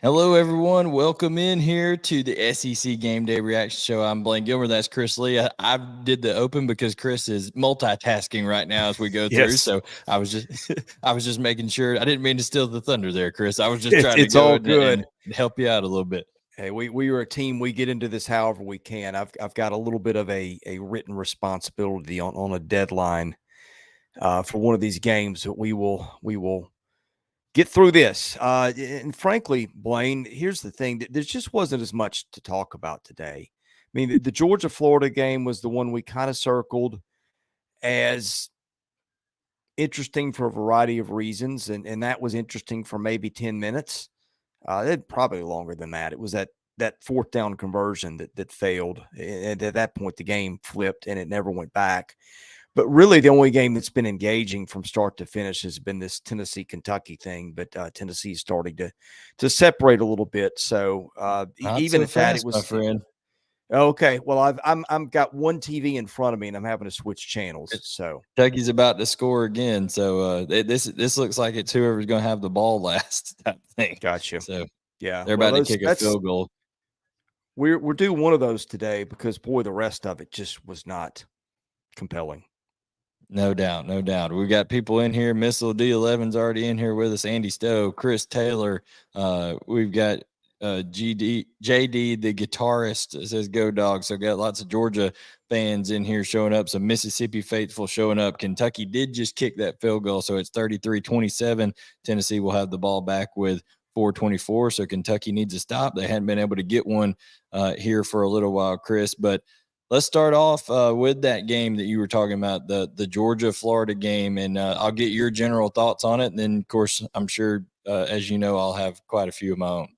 Hello, everyone. Welcome in here to the SEC Game Day Reaction Show. I'm Blayne Gilmer. That's Chris Lee. I did the open because Chris is multitasking right now as we go through. Yes. So I was just, I was just making sure. I didn't mean to steal the thunder there, Chris. I was just trying to It's go all and good. help you out a little bit. Hey, we are a team. We get into this however we can. I've got a little bit of a written responsibility on a deadline for one of these games, but we will get through this. And frankly, Blayne, here's the thing: there just wasn't as much to talk about today. I mean, the Georgia-Florida game was the one we kind of circled as interesting for a variety of reasons, and that was interesting for maybe 10 minutes. It probably longer than that. It was that fourth down conversion that failed, and at that point the game flipped and it never went back. But really, the only game that's been engaging from start to finish has been this Tennessee-Kentucky thing. But Tennessee is starting to separate a little bit. So even at that, it was my friend. Okay. Well, I'm got one TV in front of me, and I'm having to switch channels. So Kentucky's about to score again. So this looks like it's whoever's going to have the ball last type thing. gotcha. So yeah, they're about to kick a field goal. We're due one of those today because boy, the rest of it just was not compelling. No doubt, no doubt. We've got people in here. Missile D11's already in here with us. Andy Stowe, Chris Taylor. We've got JD, the guitarist, says go Dogs. So got lots of Georgia fans in here showing up. Some Mississippi faithful showing up. Kentucky did just kick that field goal, so it's 33-27. Tennessee will have the ball back with 4:24. So Kentucky needs to stop. They hadn't been able to get one here for a little while, Chris. But let's start off with that game that you were talking about, the Georgia-Florida game, and I'll get your general thoughts on it. And then, of course, I'm sure, as you know, I'll have quite a few of my own.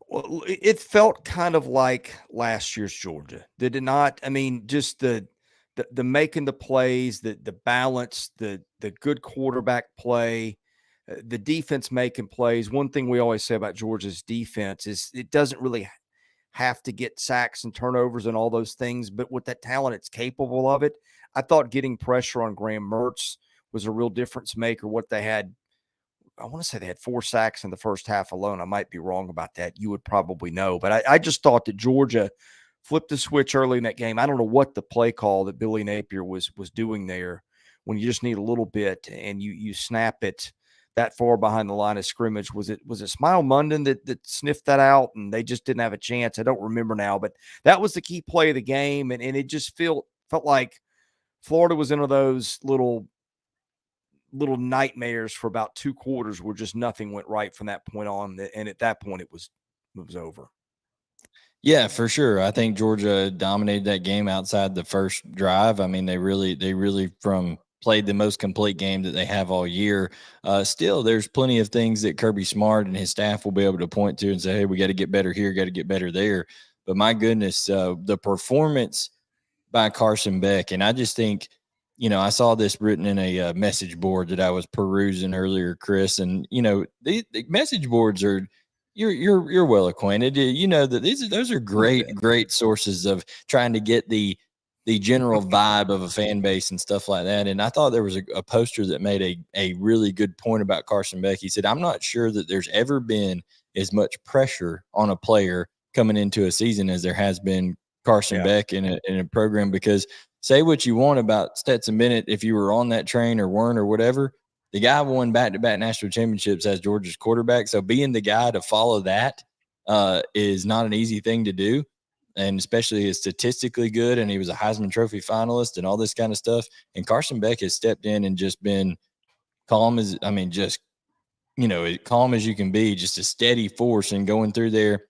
Well, it felt kind of like last year's Georgia. Did it not? I mean, just the making the plays, the balance, the good quarterback play, the defense making plays. One thing we always say about Georgia's defense is it doesn't really have to get sacks and turnovers and all those things, but with that talent, it's capable of it. I thought getting pressure on Graham Mertz was a real difference maker. What they had, I want to say they had 4 sacks in the first half alone. I might be wrong about that. You would probably know, but I just thought that Georgia flipped the switch early in that game. I don't know what the play call that Billy Napier was doing there when you just need a little bit and you snap it that far behind the line of scrimmage. Was it Smile Munden that sniffed that out and they just didn't have a chance? I don't remember now, but that was the key play of the game. And it just felt like Florida was into those little nightmares for about 2 quarters where just nothing went right from that point on. And at that point it was over. Yeah, for sure. I think Georgia dominated that game outside the first drive. I mean, they really played the most complete game that they have all year. Still, there's plenty of things that Kirby Smart and his staff will be able to point to and say, hey, we got to get better here, got to get better there. But my goodness, the performance by Carson Beck, and I just think, I saw this written in a message board that I was perusing earlier, Chris, and the message boards are you're well acquainted. You know that those are great sources of trying to get the general vibe of a fan base and stuff like that. And I thought there was a poster that made a really good point about Carson Beck. He said, I'm not sure that there's ever been as much pressure on a player coming into a season as there has been Carson Beck in a program, because say what you want about Stetson Bennett, if you were on that train or weren't or whatever, the guy won back-to-back national championships as Georgia's quarterback. So being the guy to follow that is not an easy thing to do. And especially is statistically good. And he was a Heisman Trophy finalist and all this kind of stuff. And Carson Beck has stepped in and just been calm as you can be, just a steady force and going through there.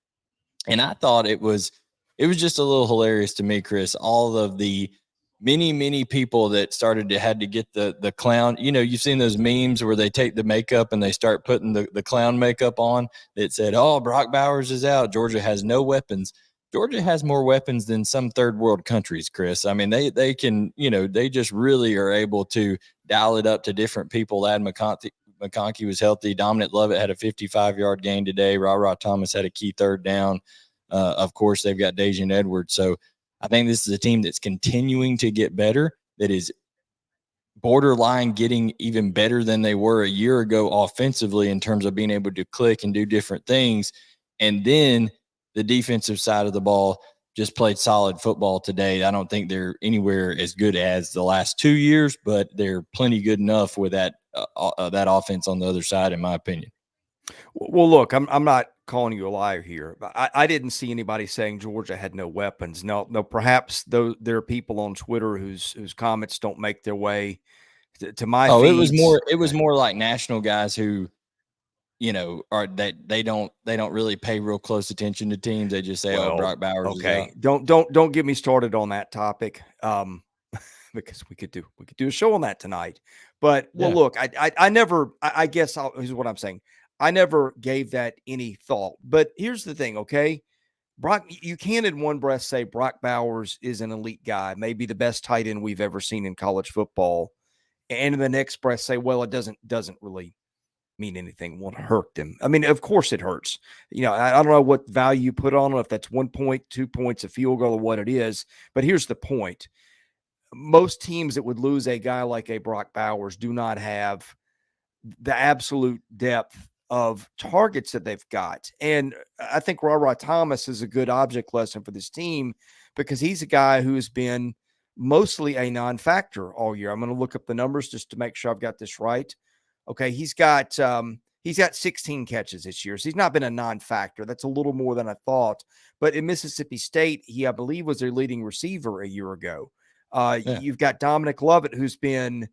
And I thought it was just a little hilarious to me, Chris, all of the many people that had to get the clown. You've seen those memes where they take the makeup and they start putting the clown makeup on that said, oh, Brock Bowers is out. Georgia has no weapons. Georgia has more weapons than some third world countries, Chris. I mean, they can, they just really are able to dial it up to different people. Ad McConkey was healthy. Dominic Lovett had a 55-yard gain today. Ra Thomas had a key third down. Of course, they've got Dajian Edwards. So I think this is a team that's continuing to get better, that is borderline getting even better than they were a year ago offensively in terms of being able to click and do different things. And then the defensive side of the ball just played solid football today. I don't think they're anywhere as good as the last 2 years, but they're plenty good enough with that that offense on the other side, in my opinion. Well, look, I'm not calling you a liar here, but I didn't see anybody saying Georgia had no weapons. No, perhaps though there are people on Twitter whose comments don't make their way to my Oh, feeds. it was more like national guys who, are that they don't really pay real close attention to teams. They just say, "Oh, Well, Brock Bowers is out." okay, don't get me started on that topic, because we could do a show on that tonight. But well, Yeah. look, I never, I guess here's what I'm saying. I never gave that any thought. But here's the thing, okay? Brock, you can't in one breath say Brock Bowers is an elite guy, maybe the best tight end we've ever seen in college football, and in the next breath say, well, it doesn't really mean anything. Won't hurt them. I mean, of course it hurts. I don't know what value you put on it, if that's 1 point, 2 points, a field goal, or what it is. But here's the point: most teams that would lose a guy like a Brock Bowers do not have the absolute depth of targets that they've got. And I think Ra Thomas is a good object lesson for this team, because he's a guy who's been mostly a non-factor all year. I'm going to look up the numbers just to make sure I've got this right. Okay, he's got 16 catches this year. So he's not been a non-factor. That's a little more than I thought. But in Mississippi State, he, I believe, was their leading receiver a year ago. Yeah. You've got Dominic Lovett, who's been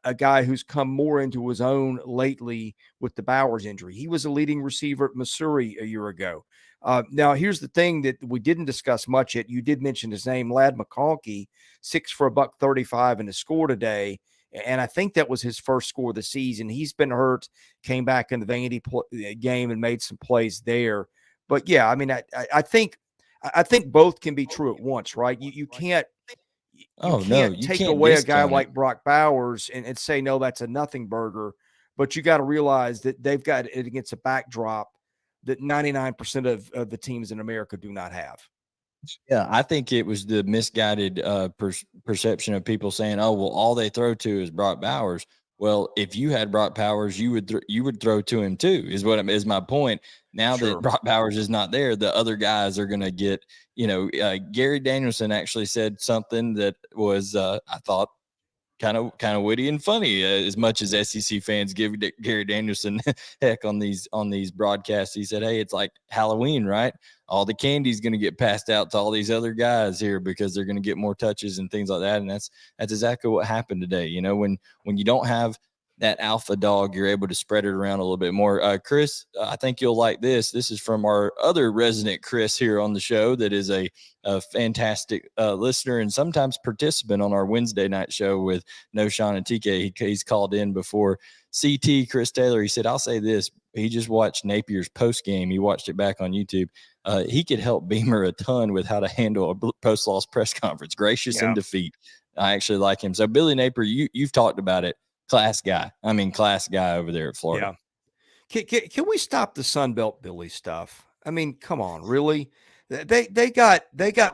a guy who's come more into his own lately with the Bowers injury. He was a leading receiver at Missouri a year ago. Now, here's the thing that we didn't discuss much yet. You did mention his name, Lad McConkey, 6 for $135 in a score today. And I think that was his first score of the season. He's been hurt, came back in the Vandy game and made some plays there. But yeah, I mean, I think both can be true at once, right? You can't Oh no, you take can't away a guy discount it. like Brock Bowers and say, no, that's a nothing burger. But you got to realize that they've got it against a backdrop that 99% of the teams in America do not have. Yeah, I think it was the misguided perception of people saying, "Oh, well, all they throw to is Brock Bowers." Well, if you had Brock Bowers, you would throw to him too. Is my point. Now that Sure. Brock Bowers is not there, the other guys are going to get. Gary Danielson actually said something that was I thought kind of witty and funny. As much as SEC fans give Gary Danielson heck on these broadcasts, he said, "Hey, it's like Halloween, right? All the candy's going to get passed out to all these other guys here because they're going to get more touches and things like that." And that's exactly what happened today. When you don't have that alpha dog, you're able to spread it around a little bit more. Chris, I think you'll like this. This is from our other resident Chris here on the show that is a fantastic listener and sometimes participant on our Wednesday night show with No Sean and TK. He's called in before. CT Chris Taylor, he said, "I'll say this. He just watched Napier's post game. He watched it back on YouTube. He could help Beamer a ton with how to handle a post-loss press conference. Gracious in defeat. I actually like him." So Billy Napier, you've talked about it. Class guy. I mean, class guy over there at Florida. Yeah. Can we stop the Sunbelt Billy stuff? I mean, come on, really? They got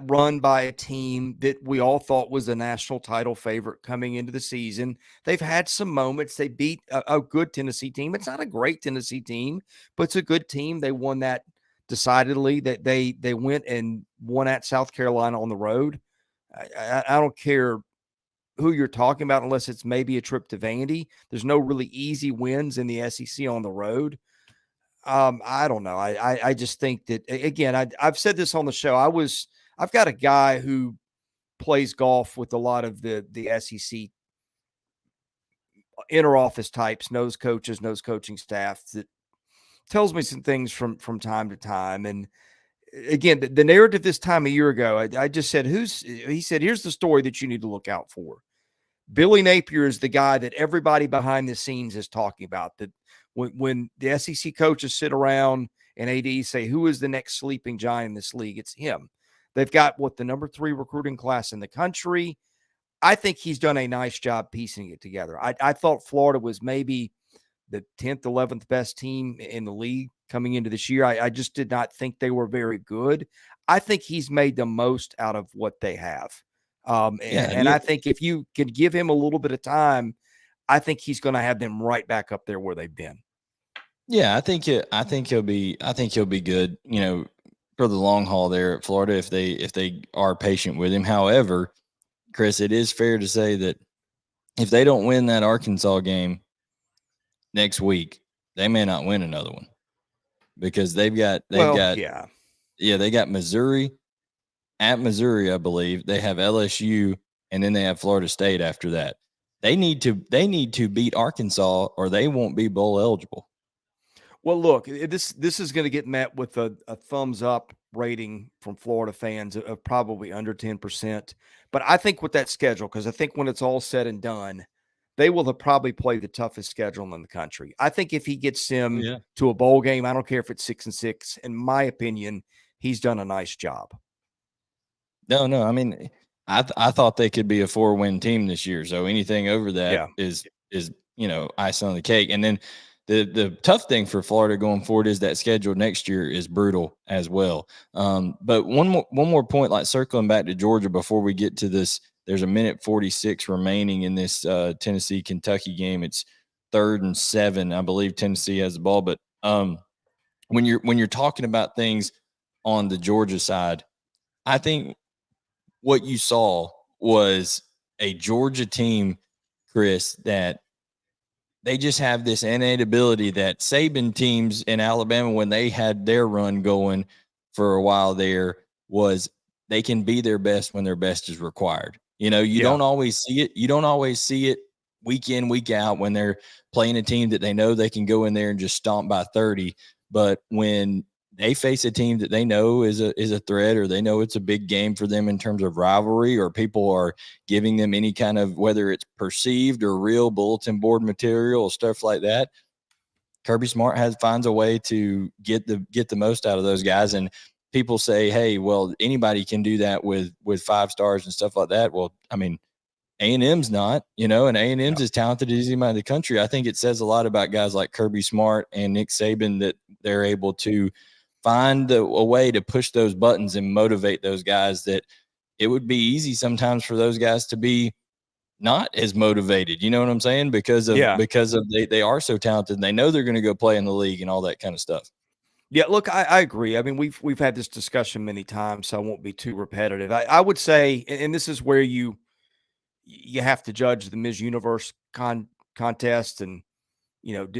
run by a team that we all thought was a national title favorite coming into the season. They've had some moments. They beat a good Tennessee team. It's not a great Tennessee team, but it's a good team. They won that decidedly. That they went and won at South Carolina on the road. I don't care who you're talking about unless it's maybe a trip to Vandy. There's no really easy wins in the SEC on the road. I don't know. I just think that, again, I've said this on the show. I've got a guy who plays golf with a lot of the SEC inner office types, knows coaches, knows coaching staff, that tells me some things from time to time. And again, the narrative this time a year ago, I just said, he said, here's the story that you need to look out for. Billy Napier is the guy that everybody behind the scenes is talking about. That when the SEC coaches sit around and ADs say, who is the next sleeping giant in this league? It's him. They've got the number 3 recruiting class in the country. I think he's done a nice job piecing it together. I thought Florida was maybe the 10th, 11th best team in the league coming into this year. I just did not think they were very good. I think he's made the most out of what they have. Yeah, And I think if you could give him a little bit of time, I think he's going to have them right back up there where they've been. yeah, I think he'll be good, for the long haul there at Florida if they are patient with him. However, Chris, it is fair to say that if they don't win that Arkansas game next week, they may not win another one because Yeah. they got Missouri at Missouri, I believe. They have LSU and then they have Florida State after that. They need to beat Arkansas or they won't be bowl eligible. Well, look, this is going to get met with a thumbs up rating from Florida fans of probably under 10%. But I think with that schedule, because I think when it's all said and done, they will have probably played the toughest schedule in the country. I think if he gets Oh, them yeah. to a bowl game, I don't care if it's 6-6. In my opinion, he's done a nice job. No. I mean, I thought they could be a 4-win team this year. So anything over that Yeah. is icing on the cake. And then the tough thing for Florida going forward is that schedule next year is brutal as well. But one more point, like circling back to Georgia before we get to this. There's a minute 46 remaining in this Tennessee Kentucky game. It's 3rd and 7. I believe Tennessee has the ball, but when you're talking about things on the Georgia side, I think what you saw was a Georgia team, Chris, that they just have this innate ability that Saban teams in Alabama, when they had their run going for a while there, was they can be their best when their best is required. You don't always see it. You don't always see it week in, week out when they're playing a team that they know they can go in there and just stomp by 30. But when they face a team that they know is a threat, or they know it's a big game for them in terms of rivalry, or people are giving them any kind of, whether it's perceived or real bulletin board material or stuff like that, Kirby Smart finds a way to get the most out of those guys. And people say, hey, well, anybody can do that with 5 stars and stuff like that. Well, I mean, A&M's not, and A&M's as talented as anybody in the country. I think it says a lot about guys like Kirby Smart and Nick Saban that they're able to find a way to push those buttons and motivate those guys, that it would be easy sometimes for those guys to be not as motivated. You know what I'm saying? Because of they are so talented and they know they're going to go play in the league and all that kind of stuff. Yeah, look, I agree. I mean, we've had this discussion many times, so I won't be too repetitive. I would say, and this is where you have to judge the Ms. Universe contest and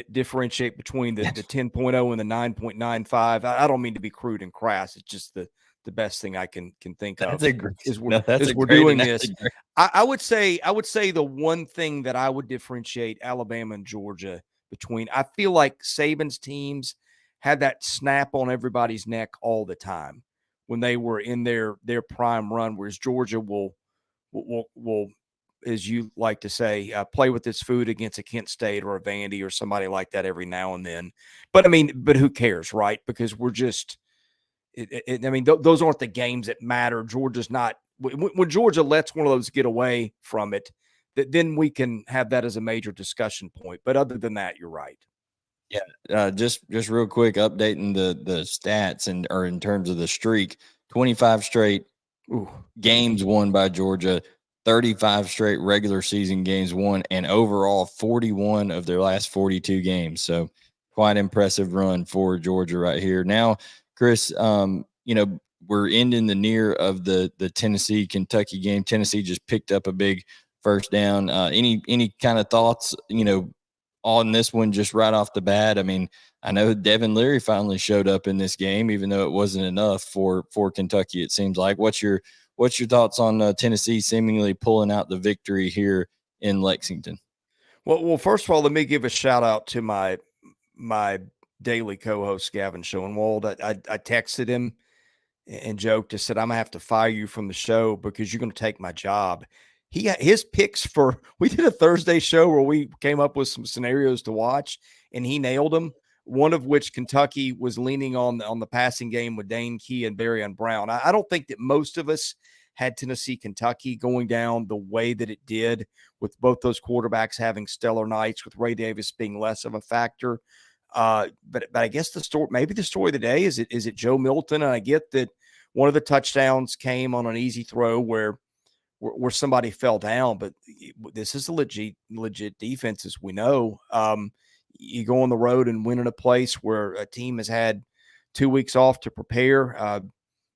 differentiate between the 10.0 and the 9.95. I don't mean to be crude and crass. It's just the best thing I can think of is we're doing this. I would say the one thing that I would differentiate Alabama and Georgia between, I feel like Saban's teams had that snap on everybody's neck all the time when they were in their prime run, whereas Georgia will as you like to say, play with this food against a Kent State or a Vandy or somebody like that every now and then. But I mean, who cares, right? Because we're just, those aren't the games that matter. Georgia's not, when Georgia lets one of those get away from it, then we can have that as a major discussion point. But other than that, you're right. Yeah. Just real quick, updating the stats or in terms of the streak, 25 straight games won by Georgia, 35 straight regular season games won, and overall 41 of their last 42 games. So quite impressive run for Georgia right here. Now, Chris, we're ending the near of the Tennessee Kentucky game. Tennessee just picked up a big first down. Any kind of thoughts, on this one just right off the bat? I mean, I know Devin Leary finally showed up in this game, even though it wasn't enough for Kentucky, it seems like. What's your thoughts on Tennessee seemingly pulling out the victory here in Lexington? Well, first of all, let me give a shout out to my daily co-host Gavin Schoenwald. I texted him and joked. I said, I'm gonna have to fire you from the show because you're gonna take my job. His picks we did a Thursday show where we came up with some scenarios to watch, and he nailed them. One of which Kentucky was leaning on the passing game with Dane Key and Barry Brown. I don't think that most of us had Tennessee Kentucky going down the way that it did, with both those quarterbacks having stellar nights, with Ray Davis being less of a factor. But I guess the story of the day is it Joe Milton, and I get that one of the touchdowns came on an easy throw where where somebody fell down, but this is a legit defense, as we know. You go on the road and win in a place where a team has had 2 weeks off to prepare.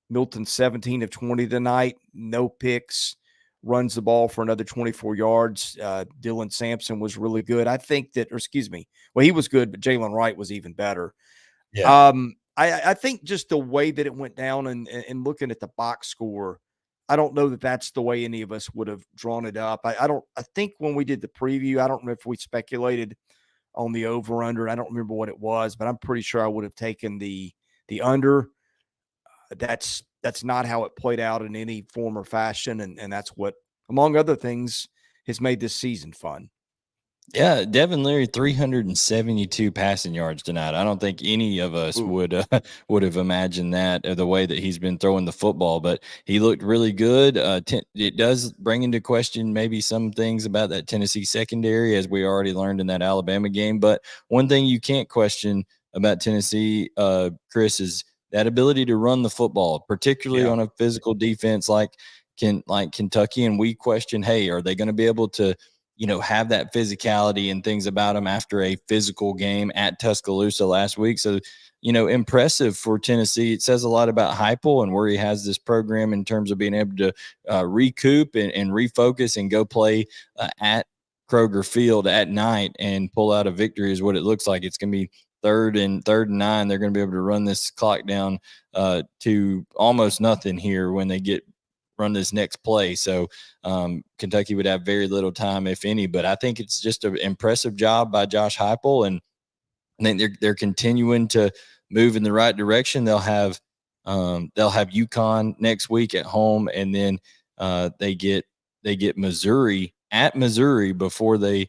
Milton 17 of 20 tonight, no picks, runs the ball for another 24 yards. Dylan Sampson was really good. I think that, or excuse me, well, he was good, but Jalen Wright was even better. Yeah. I think just the way that it went down and looking at the box score, I don't know that that's the way any of us would have drawn it up. I think when we did the preview, I don't know if we speculated on the over under. I don't remember what it was, but I'm pretty sure I would have taken the under. That's not how it played out in any form or fashion, and that's what, among other things, has made this season fun. Yeah, Devin Leary 372 passing yards tonight. I don't think any of us Ooh. would would have imagined that the way that he's been throwing the football, but he looked really good. It does bring into question maybe some things about that Tennessee secondary, as we already learned in that Alabama game. But one thing you can't question about Tennessee, Chris, is that ability to run the football, particularly Yeah. on a physical defense like Kentucky. And we question, hey, are they going to be able to have that physicality and things about them after a physical game at Tuscaloosa last week? So, impressive for Tennessee. It says a lot about Heupel and where he has this program in terms of being able to recoup and refocus and go play at Kroger Field at night and pull out a victory is what it looks like. It's going to be third and 9. They're going to be able to run this clock down to almost nothing here when they run this next play. So Kentucky would have very little time, if any. But I think it's just an impressive job by Josh Heupel, and I think they're continuing to move in the right direction. They'll have UConn next week at home, and then they get Missouri at Missouri before they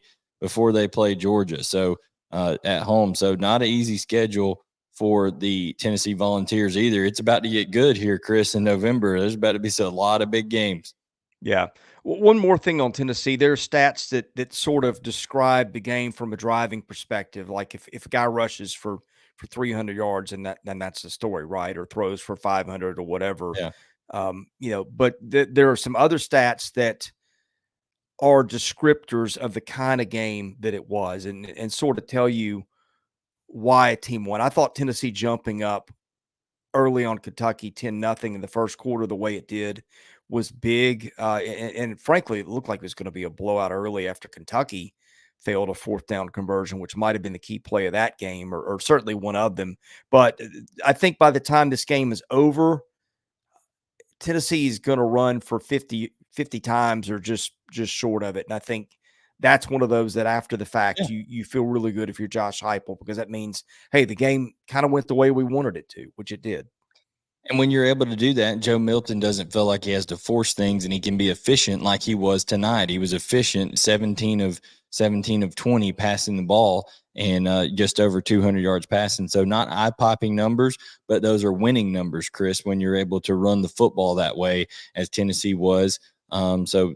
play Georgia. So at home, so not an easy schedule for the Tennessee Volunteers either. It's about to get good here, Chris, in November. There's about to be a lot of big games. Yeah. One more thing on Tennessee, there are stats that sort of describe the game from a driving perspective. Like if a guy rushes for 300 yards, and then that's the story, right? Or throws for 500 or whatever. Yeah. But there are some other stats that are descriptors of the kind of game that it was, and sort of tell you why a team won. I thought Tennessee jumping up early on Kentucky 10-0 in the first quarter the way it did was big. And frankly, it looked like it was going to be a blowout early after Kentucky failed a fourth down conversion, which might have been the key play of that game, or certainly one of them. But I think by the time this game is over, Tennessee is going to run for 50 times or just short of it. And I think that's one of those that after the fact, Yeah. you feel really good if you're Josh Heupel, because that means, hey, the game kind of went the way we wanted it to, which it did. And when you're able to do that, Joe Milton doesn't feel like he has to force things, and he can be efficient like he was tonight. He was efficient, 17 of 20 passing the ball, and just over 200 yards passing. So not eye-popping numbers, but those are winning numbers, Chris, when you're able to run the football that way as Tennessee was. So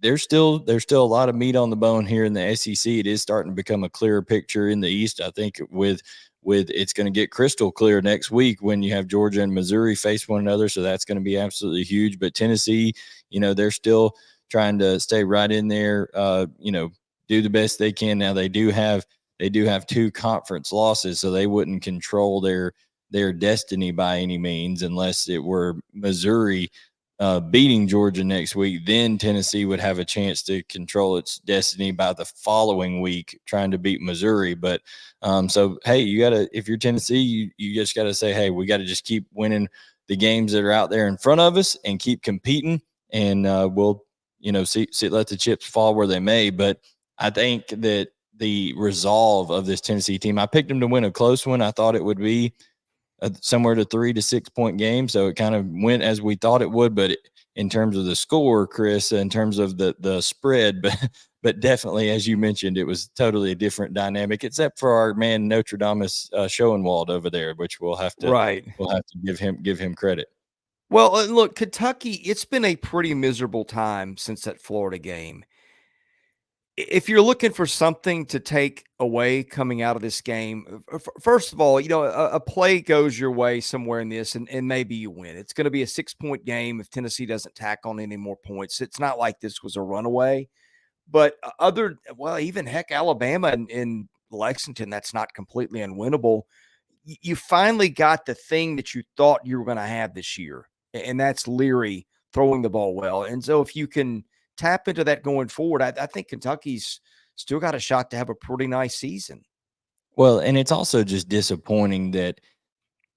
there's still a lot of meat on the bone here in the SEC. It is starting to become a clearer picture in the East. I think with it's going to get crystal clear next week when you have Georgia and Missouri face one another. So that's going to be absolutely huge. But Tennessee, they're still trying to stay right in there, do the best they can. Now they do have 2 conference losses, so they wouldn't control their destiny by any means unless it were Missouri beating Georgia next week. Then Tennessee would have a chance to control its destiny by the following week, trying to beat Missouri. But so, hey, if you're Tennessee, you just got to say, hey, we got to just keep winning the games that are out there in front of us and keep competing. And we'll, let the chips fall where they may. But I think that the resolve of this Tennessee team, I picked them to win a close one. I thought it would be somewhere to 3 to 6 point game. So it kind of went as we thought it would, but in terms of the score, Chris, in terms of the spread, but definitely, as you mentioned, it was totally a different dynamic, except for our man Notre Dame's Schoenwald over there, which we'll have to give him credit. Well, look, Kentucky, it's been a pretty miserable time since that Florida game. If you're looking for something to take away coming out of this game, first of all, a play goes your way somewhere in this, and maybe you win. It's going to be a 6-point game if Tennessee doesn't tack on any more points. It's not like this was a runaway, but even heck, Alabama and Lexington, that's not completely unwinnable. You finally got the thing that you thought you were going to have this year, and that's Leary throwing the ball well. And so if you can tap into that going forward, I think Kentucky's still got a shot to have a pretty nice season. Well, and it's also just disappointing that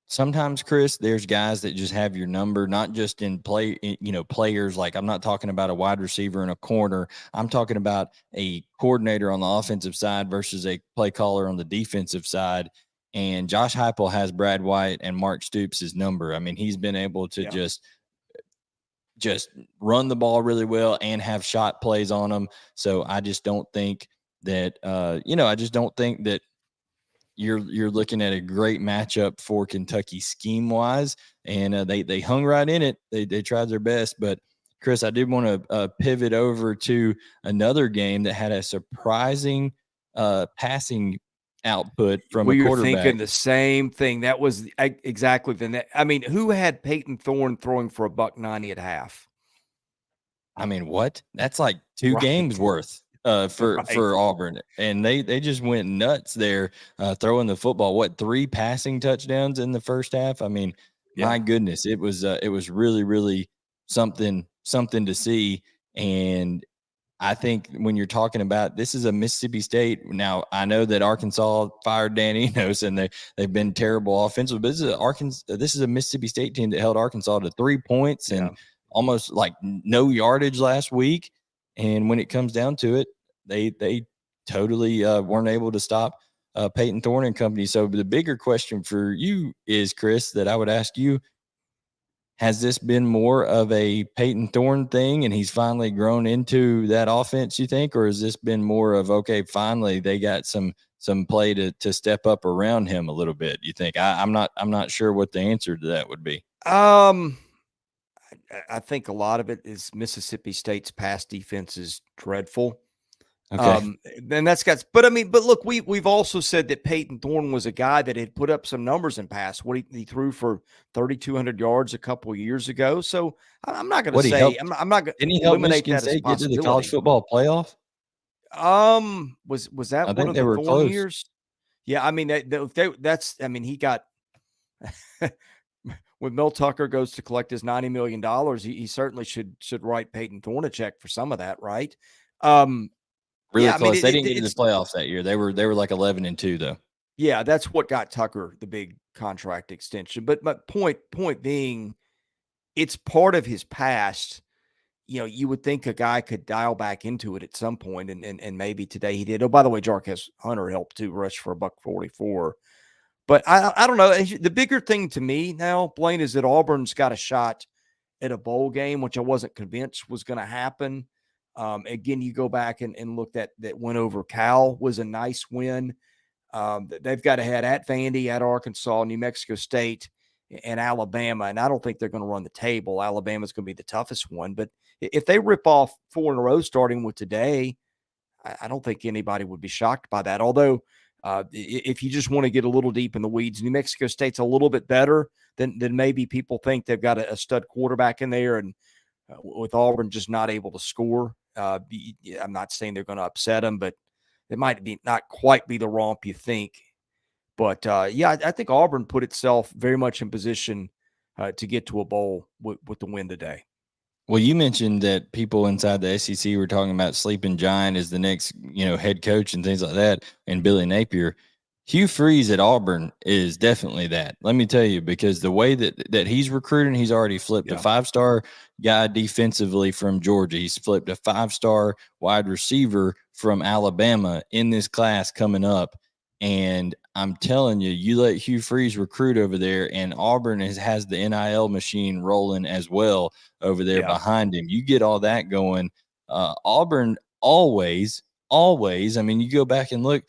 sometimes, Chris, there's guys that just have your number, not just in players. Like, I'm not talking about a wide receiver in a corner. I'm talking about a coordinator on the offensive side versus a play caller on the defensive side. And Josh Heupel has Brad White and Mark Stoops' number. I mean, he's been able to just run the ball really well and have shot plays on them. So I just don't think that I just don't think that you're looking at a great matchup for Kentucky scheme wise, and they hung right in it. They tried their best, but Chris, I did want to pivot over to another game that had a surprising passing output from a We were quarterback. thinking the same thing. That was exactly the net. I mean, who had Peyton Thorne throwing for $190 at half? I mean, what? That's like two Right. games worth for Auburn, and they just went nuts there throwing the football. What, 3 passing touchdowns in the first half? I mean, my goodness, it was really, really something to see. And I think when you're talking about, this is a Mississippi State. Now, I know that Arkansas fired Dan Enos and they've been terrible offensively, but this is a Mississippi State team that held Arkansas to 3 points and almost like no yardage last week. And when it comes down to it, they totally weren't able to stop Peyton Thorne and company. So the bigger question for you is, Chris, that I would ask you, has this been more of a Peyton Thorne thing and he's finally grown into that offense, you think? Or has this been more of, okay, finally they got some play to step up around him a little bit, you think? I'm not sure what the answer to that would be. I think a lot of it is Mississippi State's pass defense is dreadful. Okay. And but look, we've also said that Peyton Thorne was a guy that had put up some numbers in pass. What he threw for 3,200 yards a couple of years ago. So I'm not going to say I'm not going Didn't he to help eliminate Michigan that as a State get to the college possibility. football playoff? Was that I one think of they the were Thorne close. years? Yeah, I mean he got when Mel Tucker goes to collect his $90 million, he certainly should write Peyton Thorne a check for some of that, right? Really close. They didn't get to the playoffs that year. They were like 11-2 though. Yeah, that's what got Tucker the big contract extension. But my point being, it's part of his past. You would think a guy could dial back into it at some point, and maybe today he did. Oh, by the way, Jarquez Hunter helped too, rush for $144. But I don't know. The bigger thing to me now, Blayne, is that Auburn's got a shot at a bowl game, which I wasn't convinced was going to happen. Again, you go back and look that win over Cal was a nice win. They've got to head at Vandy, at Arkansas, New Mexico State, and Alabama. And I don't think they're going to run the table. Alabama's going to be the toughest one. But if they rip off 4 in a row starting with today, I don't think anybody would be shocked by that. Although, if you just want to get a little deep in the weeds, New Mexico State's a little bit better than maybe people think. They've got a stud quarterback in there, and with Auburn just not able to score, I'm not saying they're going to upset them, but it might be not quite be the romp you think. But I think Auburn put itself very much in position to get to a bowl with the win today. Well, you mentioned that people inside the SEC were talking about Sleeping Giant as the next, head coach and things like that, and Billy Napier. Hugh Freeze at Auburn is definitely that. Let me tell you, because the way that he's recruiting, he's already flipped a 5-star guy defensively from Georgia. He's flipped a 5-star wide receiver from Alabama in this class coming up. And I'm telling you, you let Hugh Freeze recruit over there, and Auburn has the NIL machine rolling as well over there behind him. You get all that going. Auburn always. I mean, you go back and look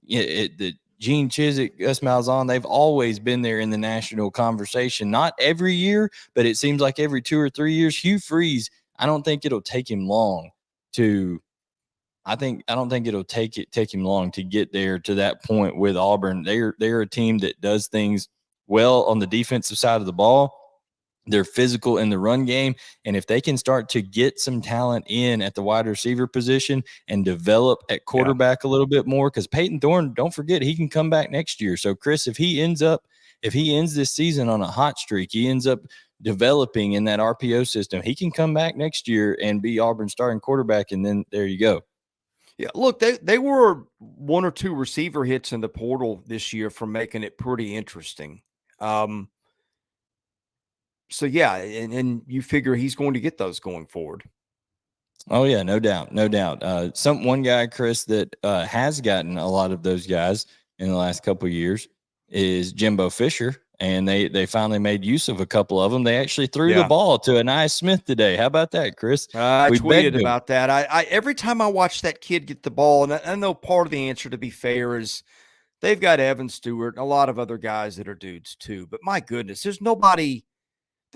at the Gene Chizik, Gus Malzahn, they've always been there in the national conversation. Not every year, but it seems like every 2 or 3 years. Hugh Freeze, I don't think it'll take him long to I don't think it'll take him long to get there to that point with Auburn. They're a team that does things well on the defensive side of the ball. They're physical in the run game. And if they can start to get some talent in at the wide receiver position and develop at Yeah. quarterback a little bit more, because Peyton Thorne, don't forget, he can come back next year. So, Chris, if he ends this season on a hot streak, he ends up developing in that RPO system, he can come back next year and be Auburn's starting quarterback. And then there you go. Yeah, look, they were one or two receiver hits in the portal this year from making it pretty interesting. So yeah, and you figure he's going to get those going forward. Oh yeah, no doubt, no doubt. One guy, Chris, that has gotten a lot of those guys in the last couple of years is Jimbo Fisher, and they finally made use of a couple of them. They actually threw the ball to Anais Smith today. How about that, Chris? I We tweeted begged him. about that. I every time I watch that kid get the ball, and I know part of the answer, to be fair, is they've got Evan Stewart and a lot of other guys that are dudes too. But my goodness,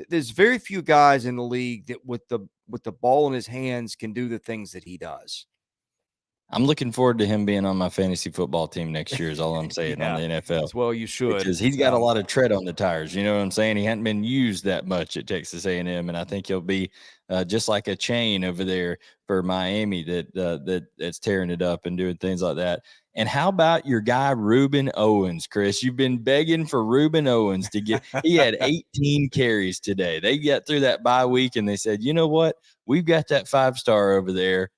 there's very few guys in the league that with the ball in his hands can do the things that he does. I'm looking forward to him being on my fantasy football team next year is all I'm saying on the NFL. As well you should. Because he's got a lot of tread on the tires. You know what I'm saying? He hadn't been used that much at Texas A&M, and I think he'll be just like a chain over there for Miami that's tearing it up and doing things like that. And how about your guy Reuben Owens, Chris? You've been begging for Reuben Owens to get. He had 18 carries today. They got through that bye week, and they said, you know what? We've got that 5-star over there.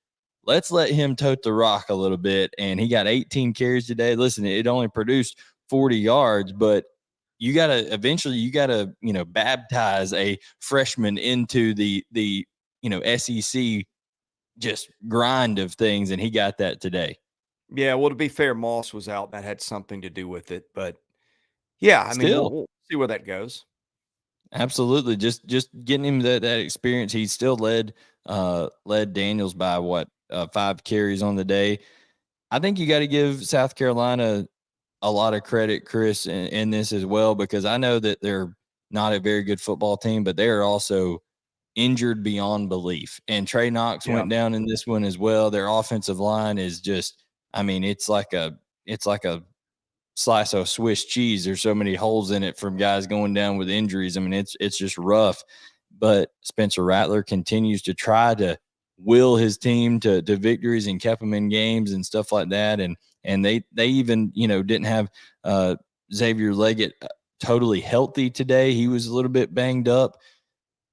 Let's let him tote the rock a little bit. And he got 18 carries today. Listen, it only produced 40 yards, but you got to baptize a freshman into the SEC just grind of things. And he got that today. Yeah. Well, to be fair, Moss was out. That had something to do with it, but yeah, I mean, we'll see where that goes. Absolutely. Just getting him that experience. He still led Daniels by 5 carries on the day. I think you got to give South Carolina a lot of credit, Chris, in this as well, because I know that they're not a very good football team, but they are also injured beyond belief. And Trey Knox went down in this one as well. Their offensive line is just, I mean, it's like a slice of Swiss cheese. There's so many holes in it from guys going down with injuries. I mean, it's just rough. But Spencer Rattler continues to try to will his team to victories and kept them in games and stuff like that. And they even, didn't have Xavier Leggett totally healthy today. He was a little bit banged up.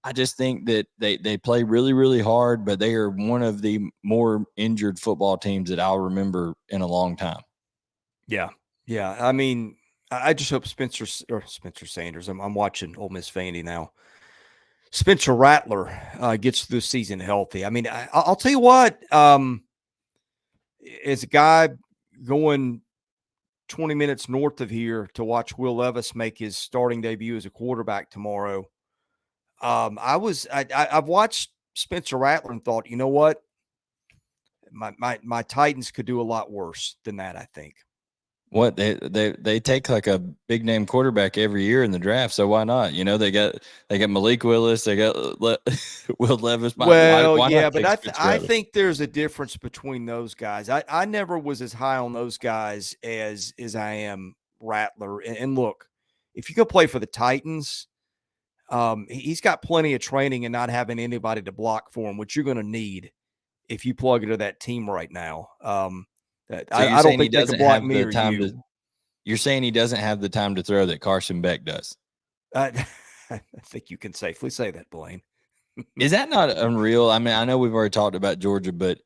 I just think that they play really, really hard, but they are one of the more injured football teams that I'll remember in a long time. Yeah. Yeah. I mean, I just hope Spencer Sanders, I'm watching Ole Miss Vandy now. Spencer Rattler gets through the season healthy. I mean, I'll tell you what, as a guy going 20 minutes north of here to watch Will Levis make his starting debut as a quarterback tomorrow, I've watched Spencer Rattler and thought, you know what, my Titans could do a lot worse than that, I think. What they take like a big name quarterback every year in the draft, so why not? They got Malik Willis, they got Will Levis. Why but I think there's a difference between those guys. I never was as high on those guys as I am Rattler. And look, if you go play for the Titans, he's got plenty of training and not having anybody to block for him, which you're going to need if you plug into that team right now. I don't think they can block me or you. You're saying he doesn't have the time to throw that Carson Beck does? I think you can safely say that, Blayne. Is that not unreal? I mean, I know we've already talked about Georgia, but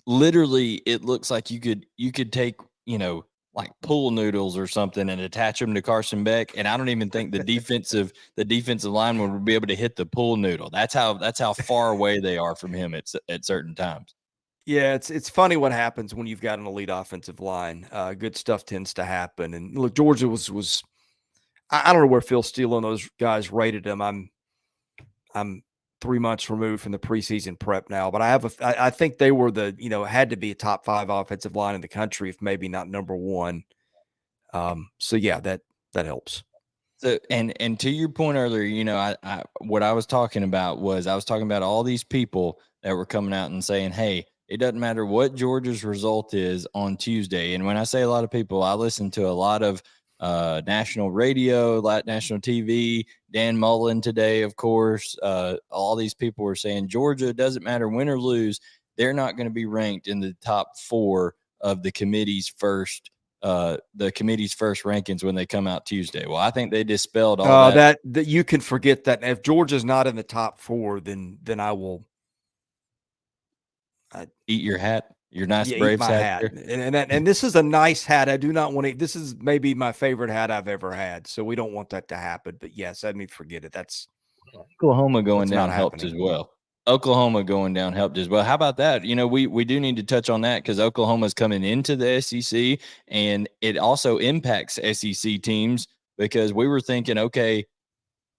literally it looks like you could take, like pool noodles or something and attach them to Carson Beck. And I don't even think the defensive lineman would be able to hit the pool noodle. That's how far away they are from him at certain times. Yeah, it's funny what happens when you've got an elite offensive line. Good stuff tends to happen. And look, Georgia was I don't know where Phil Steele and those guys rated him. I'm 3 months removed from the preseason prep now, but I think they were had to be a top 5 offensive line in the country, if maybe not number 1. So yeah, that helps. So and to your point earlier, what I was talking about all these people that were coming out and saying, hey, It doesn't matter what Georgia's result is on Tuesday. And when I say a lot of people, I listen to a lot of national radio, national TV, Dan Mullen today, of course. All these people were saying Georgia, doesn't matter win or lose, they're not going to be ranked in the top 4 of the committee's first rankings when they come out Tuesday. Well, I think they dispelled all that you can forget that. If Georgia's not in the top 4, then I will eat your hat. Your nice eat Braves my hat. And this is a nice hat. I do not want to. This is maybe my favorite hat I've ever had. So we don't want that to happen. But yes, I mean, forget it. That's Oklahoma going down helped as well. Oklahoma going down helped as well. How about that? You know, we do need to touch on that because Oklahoma's coming into the SEC, and it also impacts SEC teams because we were thinking, okay,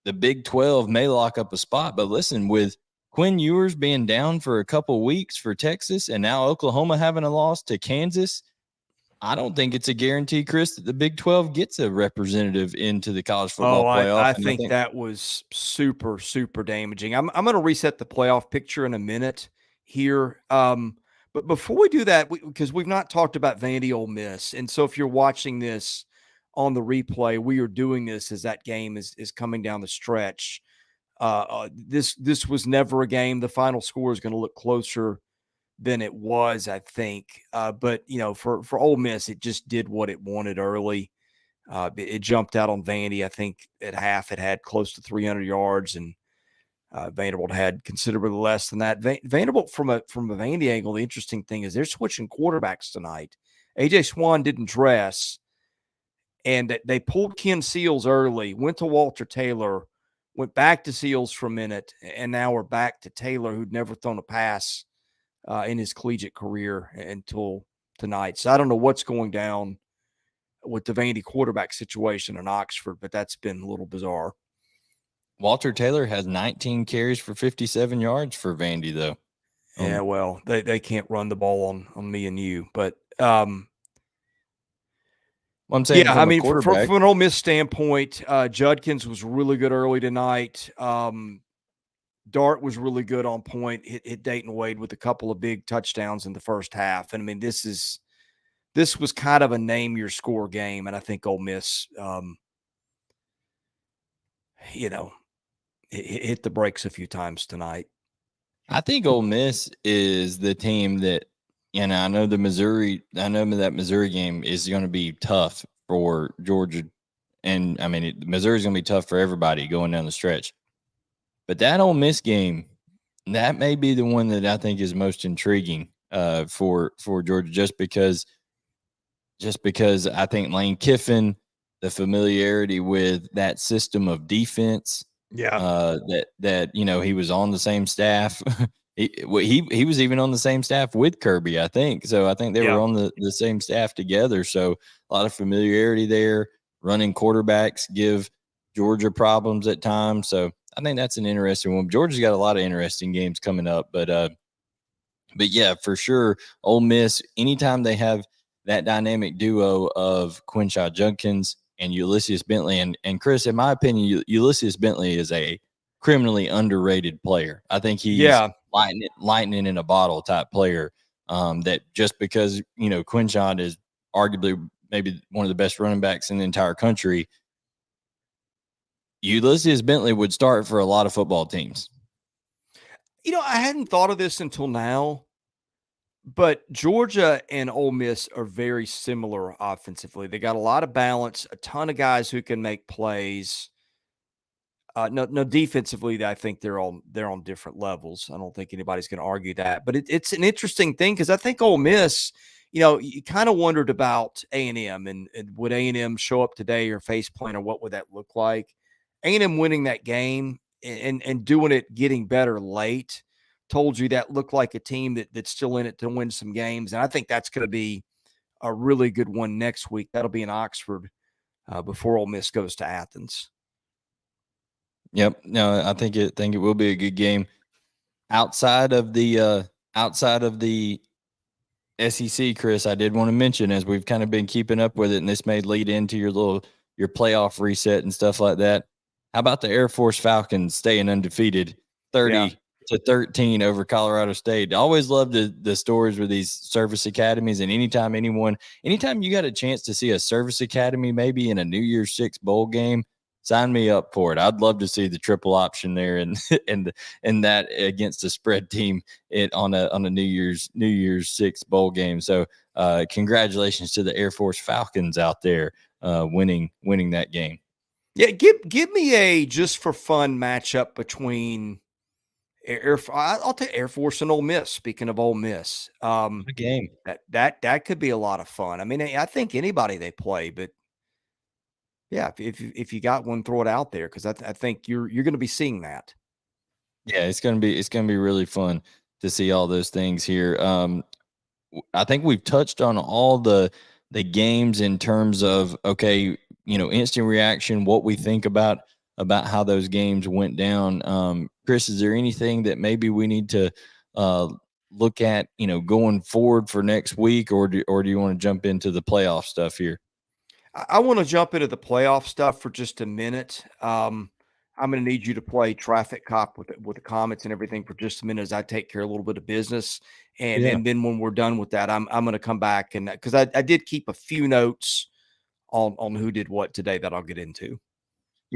the Big 12 may lock up a spot, but listen, with Quinn Ewers being down for a couple weeks for Texas and now Oklahoma having a loss to Kansas, I don't think it's a guarantee, Chris, that the Big 12 gets a representative into the college football playoff. I think that was super, super damaging. I'm going to reset the playoff picture in a minute here. But before we do that, because we've not talked about Vandy Ole Miss. And so if you're watching this on the replay, we are doing this as that game is coming down the stretch. This was never a game. The final score is going to look closer than it was, I think. But, you know, for Ole Miss, it just did what it wanted early. It jumped out on Vandy. I think at half it had close to 300 yards, and Vanderbilt had considerably less than that. Vanderbilt, from a Vandy angle, the interesting thing is they're switching quarterbacks tonight. A.J. Swan didn't dress, and they pulled Ken Seals early, went to Walter Taylor, went back to Seals for a minute, and now we're back to Taylor, who'd never thrown a pass in his collegiate career until tonight. So I don't know what's going down with the Vandy quarterback situation in Oxford, but that's been a little bizarre. Walter Taylor has 19 carries for 57 yards for Vandy, though. Yeah, well, they can't run the ball on me and you, but I'm saying, yeah, I mean, from an Ole Miss standpoint, Judkins was really good early tonight. Dart was really good on point, hit Dayton Wade with a couple of big touchdowns in the first half. And I mean, this was kind of a name your score game. And I think Ole Miss, you know, hit the brakes a few times tonight. I think Ole Miss is the team that, and I know that Missouri game is going to be tough for Georgia. And I mean, Missouri's going to be tough for everybody going down the stretch. But that Ole Miss game, that may be the one that I think is most intriguing for Georgia, just because I think Lane Kiffin, the familiarity with that system of defense, that you know, he was on the same staff. he was even on the same staff with Kirby, I think. So I think they were on the same staff together. So a lot of familiarity there. Running quarterbacks give Georgia problems at times. So I think that's an interesting one. Georgia's got a lot of interesting games coming up, but yeah, for sure, Ole Miss, anytime they have that dynamic duo of Quinshon Judkins and Ulysses Bentley, and Chris, in my opinion, Ulysses Bentley is a criminally underrated player. I think he's lightning in a bottle type player. That just because, you know, Quinshon is arguably maybe one of the best running backs in the entire country, Ulysses Bentley would start for a lot of football teams. You know, I hadn't thought of this until now, but Georgia and Ole Miss are very similar offensively. They got a lot of balance, a ton of guys who can make plays. No, defensively, I think they're on different levels. I don't think anybody's going to argue that. But it's an interesting thing because I think Ole Miss, you know, you kind of wondered about A&M and would A&M show up today or face plant, or what would that look like? A&M winning that game and doing it, getting better late, told you that looked like a team that's still in it to win some games. And I think that's going to be a really good one next week. That'll be in Oxford before Ole Miss goes to Athens. Yep. No, I think it will be a good game. Outside of the SEC, Chris, I did want to mention, as we've kind of been keeping up with it, and this may lead into your playoff reset and stuff like that. How about the Air Force Falcons staying undefeated, 30 to 13 over Colorado State. I always love the stories with these service academies, and anytime you got a chance to see a service academy maybe in a New Year's Six bowl game, sign me up for it. I'd love to see the triple option there and and that against a spread team on a New Year's Six bowl game. So congratulations to the Air Force Falcons out there winning that game. Yeah, give me a just for fun matchup between I'll take Air Force and Ole Miss. Speaking of Ole Miss, What a game. that could be a lot of fun. I mean, I think anybody they play, but yeah, if you got one, throw it out there because I think you're going to be seeing that. Yeah, it's gonna be really fun to see all those things here. I think we've touched on all the games in terms of okay, instant reaction, what we think about how those games went down. Chris, is there anything that maybe we need to look at, going forward for next week, or do you want to jump into the playoff stuff here? I want to jump into the playoff stuff for just a minute. I'm going to need you to play traffic cop with the comments and everything for just a minute as I take care of a little bit of business, and Yeah. then when we're done with that, I'm going to come back and because I did keep a few notes on who did what today that I'll get into.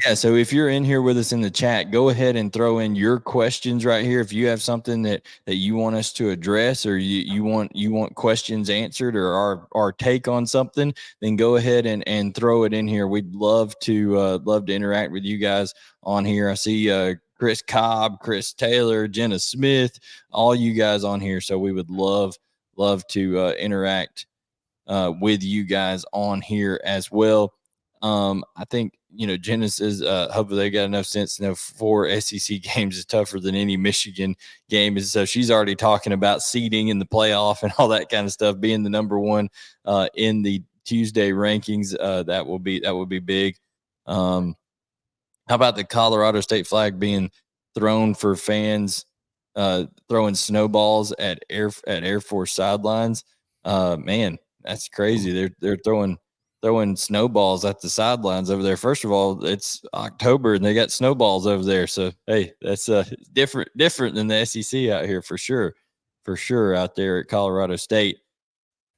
Yeah, so if you're in here with us in the chat, go ahead and throw in your questions right here. If you have something that you want us to address, or you want questions answered, or our take on something, then go ahead and throw it in here. We'd love to interact with you guys on here. I see Chris Cobb, Chris Taylor, Jenna Smith, all you guys on here. So we would love to interact with you guys on here as well. I think, Jenna says, hopefully they got enough sense to know 4 SEC games is tougher than any Michigan game. And so she's already talking about seeding in the playoff and all that kind of stuff, being the number one in the Tuesday rankings. That will be big. How about the Colorado State flag being thrown for fans, throwing snowballs at Air Force sidelines? Man, that's crazy. They're throwing snowballs at the sidelines over there. First of all, it's October and they got snowballs over there. So hey, that's different than the SEC out here for sure out there at Colorado State.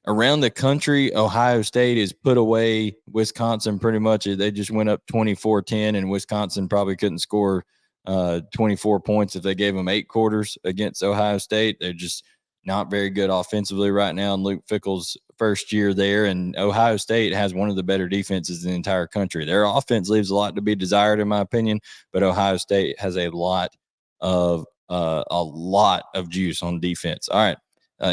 Around the country, Ohio State has put away Wisconsin pretty much. They just went up 24-10, and Wisconsin probably couldn't score 24 points if they gave them 8 quarters against Ohio State. They're just not very good offensively right now in Luke Fickell's first year there, and Ohio State has one of the better defenses in the entire country. Their offense leaves a lot to be desired, in my opinion, but Ohio State has a lot of juice on defense. All right.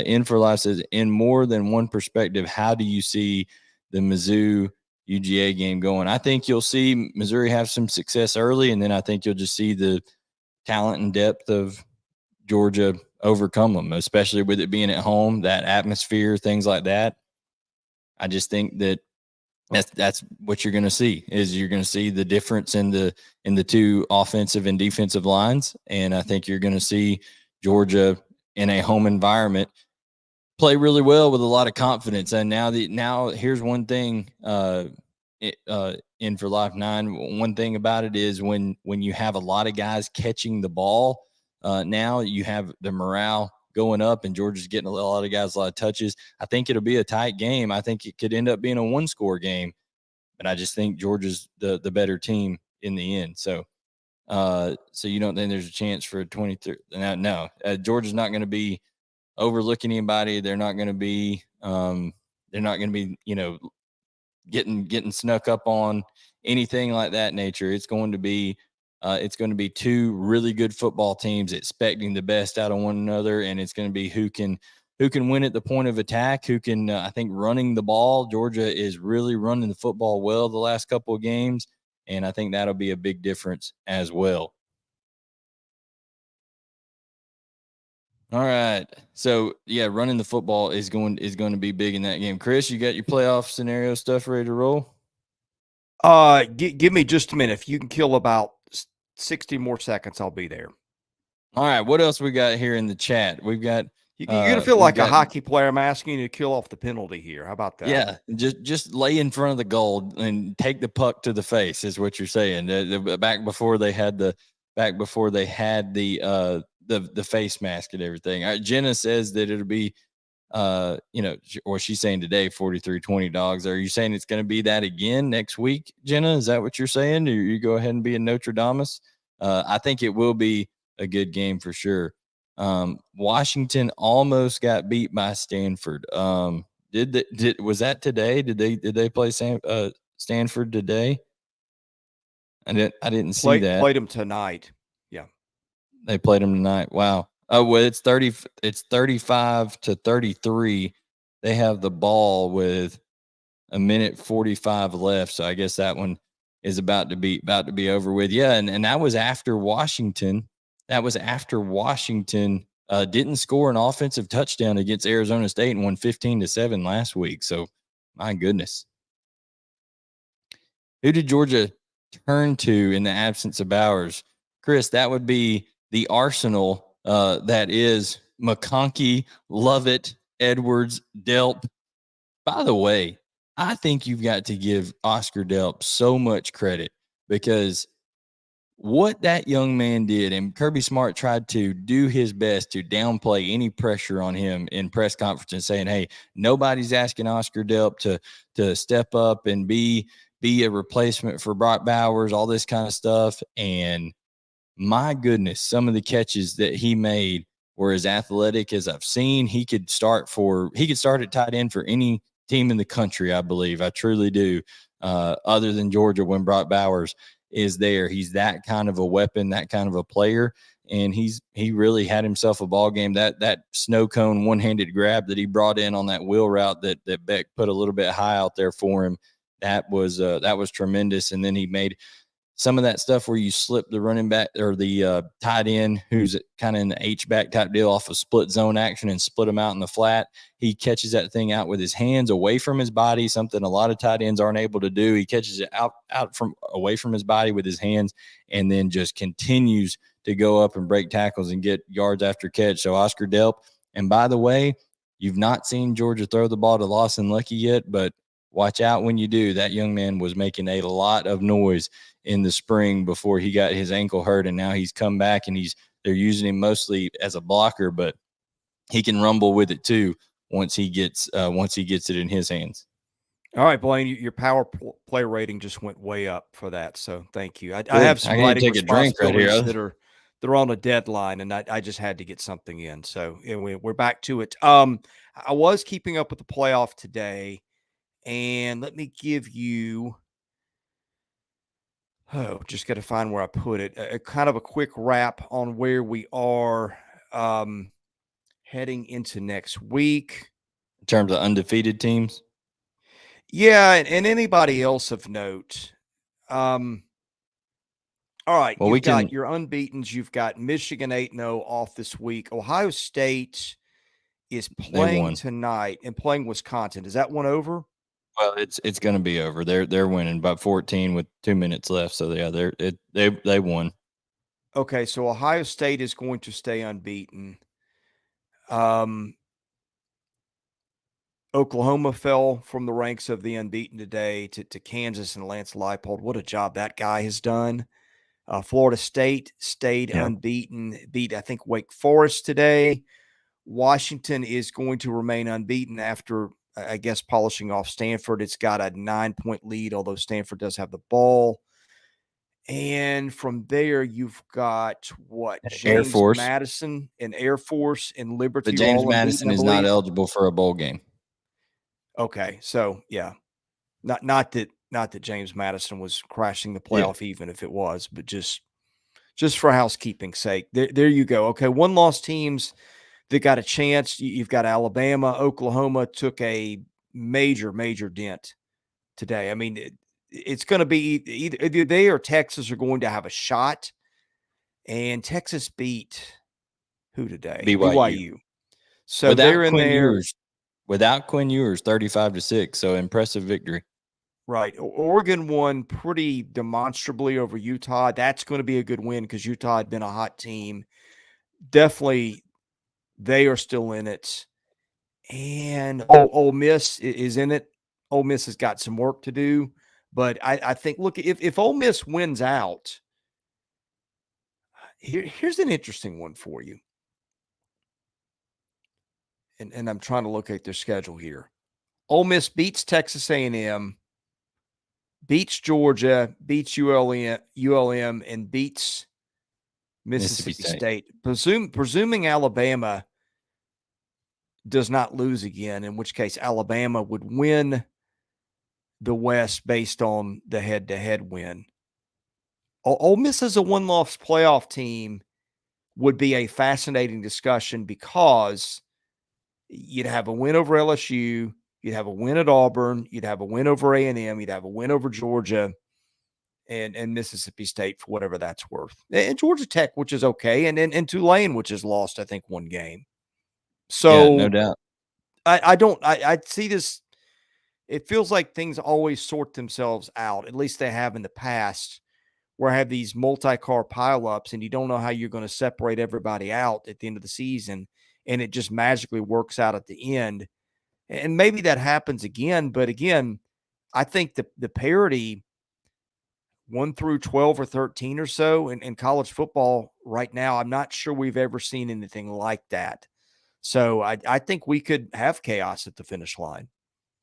In for Life says, in more than one perspective, how do you see the Mizzou UGA game going? I think you'll see Missouri have some success early, and then I think you'll just see the talent and depth of Georgia overcome them, especially with it being at home, that atmosphere, things like that. I just think that's what you're going to see is you're going to see the difference in the two offensive and defensive lines, and I think you're going to see Georgia in a home environment play really well with a lot of confidence. And now here's one thing in for Life 9. One thing about it is when you have a lot of guys catching the ball, now you have the morale going up, and Georgia's getting a lot of guys a lot of touches. I think it'll be a tight game. I think it could end up being a 1-score game, but I just think Georgia's the better team in the end. So you don't think there's a chance for a 23? No, Georgia's not going to be overlooking anybody. They're not going to be getting snuck up on, anything like that nature. It's going to be two really good football teams expecting the best out of one another, and it's going to be who can win at the point of attack, who can I think running the ball. Georgia is really running the football well the last couple of games, and I think that'll be a big difference as well. All right. So yeah, running the football is going to be big in that game. Chris, you got your playoff scenario stuff ready to roll? Give me just a minute. If you can kill about 60 more seconds, I'll be there. All right. What else we got here in the chat? We've got. You're gonna feel like a hockey player. I'm asking you to kill off the penalty here. How about that? Yeah, just lay in front of the goal and take the puck to the face is what you're saying. Back before they had the the face mask and everything. Jenna says that it'll be or she's saying today 43-20 dogs. Are you saying it's going to be that again next week, Jenna? Is that what you're saying? Or you go ahead and be a Notre Dameist? I think it will be a good game for sure. Washington almost got beat by Stanford. Was that today? Did they play Stanford today? I didn't see that. Played them tonight. Yeah. They played them tonight. Wow. Oh, well, it's 35-33. They have the ball with a minute 45 left. So I guess that one is about to be over with. Yeah. And that was after Washington. Didn't score an offensive touchdown against Arizona State and won 15-7 last week. So my goodness. Who did Georgia turn to in the absence of Bowers? Chris, that would be the arsenal that is McConkey, Lovett, Edwards, Delp. By the way, I think you've got to give Oscar Delp so much credit because what that young man did, and Kirby Smart tried to do his best to downplay any pressure on him in press conferences, saying, hey, nobody's asking Oscar Delp to step up and be a replacement for Brock Bowers, all this kind of stuff. And my goodness, some of the catches that he made were as athletic as I've seen. He could start at tight end for any team in the country, I believe. I truly do. Other than Georgia, when Brock Bowers is there, he's that kind of a weapon, that kind of a player. And he really had himself a ball game. That snow cone one-handed grab that he brought in on that wheel route that Beck put a little bit high out there for him, that was tremendous. And then he made some of that stuff where you slip the running back or the tight end who's kind of in the H-back type deal off of split zone action and split him out in the flat. He catches that thing out with his hands away from his body, something a lot of tight ends aren't able to do. He catches it out from away from his body with his hands and then just continues to go up and break tackles and get yards after catch. So Oscar Delp, and by the way, you've not seen Georgia throw the ball to Lawson Lucky yet, but watch out when you do. That young man was making a lot of noise in the spring before he got his ankle hurt, and now he's come back and they're using him mostly as a blocker, but he can rumble with it too once he gets it in his hands. All right, Blayne, your power play rating just went way up for that, so thank you. I have some writing responsibilities that are on a deadline, and I just had to get something in. So we're back to it. I was keeping up with the playoff today, and let me give you. Just got to find where I put it. A kind of a quick wrap on where we are heading into next week. In terms of undefeated teams? Yeah, and anybody else of note. All right, well, you've got your unbeatens. You've got Michigan 8-0 off this week. Ohio State is playing tonight and playing Wisconsin. Is that one over? Well, it's going to be over. They're winning by 14 with 2 minutes left. So yeah, they won. Okay, so Ohio State is going to stay unbeaten. Oklahoma fell from the ranks of the unbeaten today to Kansas and Lance Leipold. What a job that guy has done. Florida State stayed unbeaten, beat, I think, Wake Forest today. Washington is going to remain unbeaten after, I guess, polishing off Stanford. It's got a 9-point lead, although Stanford does have the ball. And from there, you've got what? Air Force. Madison and Air Force and Liberty. But James Madison is not eligible for a bowl game. Okay, so yeah, not that James Madison was crashing the playoff, even if it was, but just for housekeeping's sake. There you go. Okay, one-loss teams that got a chance. You've got Alabama. Oklahoma took a major dent today. I mean, it's going to be either they or Texas are going to have a shot. And Texas beat who today? BYU. So they're in there. Without Quinn Ewers, 35-6. So impressive victory. Right. Oregon won pretty demonstrably over Utah. That's going to be a good win because Utah had been a hot team. Definitely, they are still in it. And Ole Miss is in it. Ole Miss has got some work to do. But I think, look, if Ole Miss wins out, Here's an interesting one for you. And I'm trying to locate their schedule here. Ole Miss beats Texas A&M, beats Georgia, beats ULM, and beats Mississippi State. Presuming Alabama does not lose again, in which case Alabama would win the West based on the head-to-head win. Ole Miss as a one-loss playoff team would be a fascinating discussion because you'd have a win over LSU, you'd have a win at Auburn, you'd have a win over A&M, you'd have a win over Georgia and Mississippi State for whatever that's worth. And Georgia Tech, which is okay, and Tulane, which has lost, I think, one game. Yeah, no So doubt. I see this. It feels like things always sort themselves out. At least they have in the past, where I have these multi-car pileups and you don't know how you're going to separate everybody out at the end of the season. And it just magically works out at the end. And maybe that happens again. But again, I think the parity 1 through 12 or 13 or so in college football right now, I'm not sure we've ever seen anything like that. So I think we could have chaos at the finish line.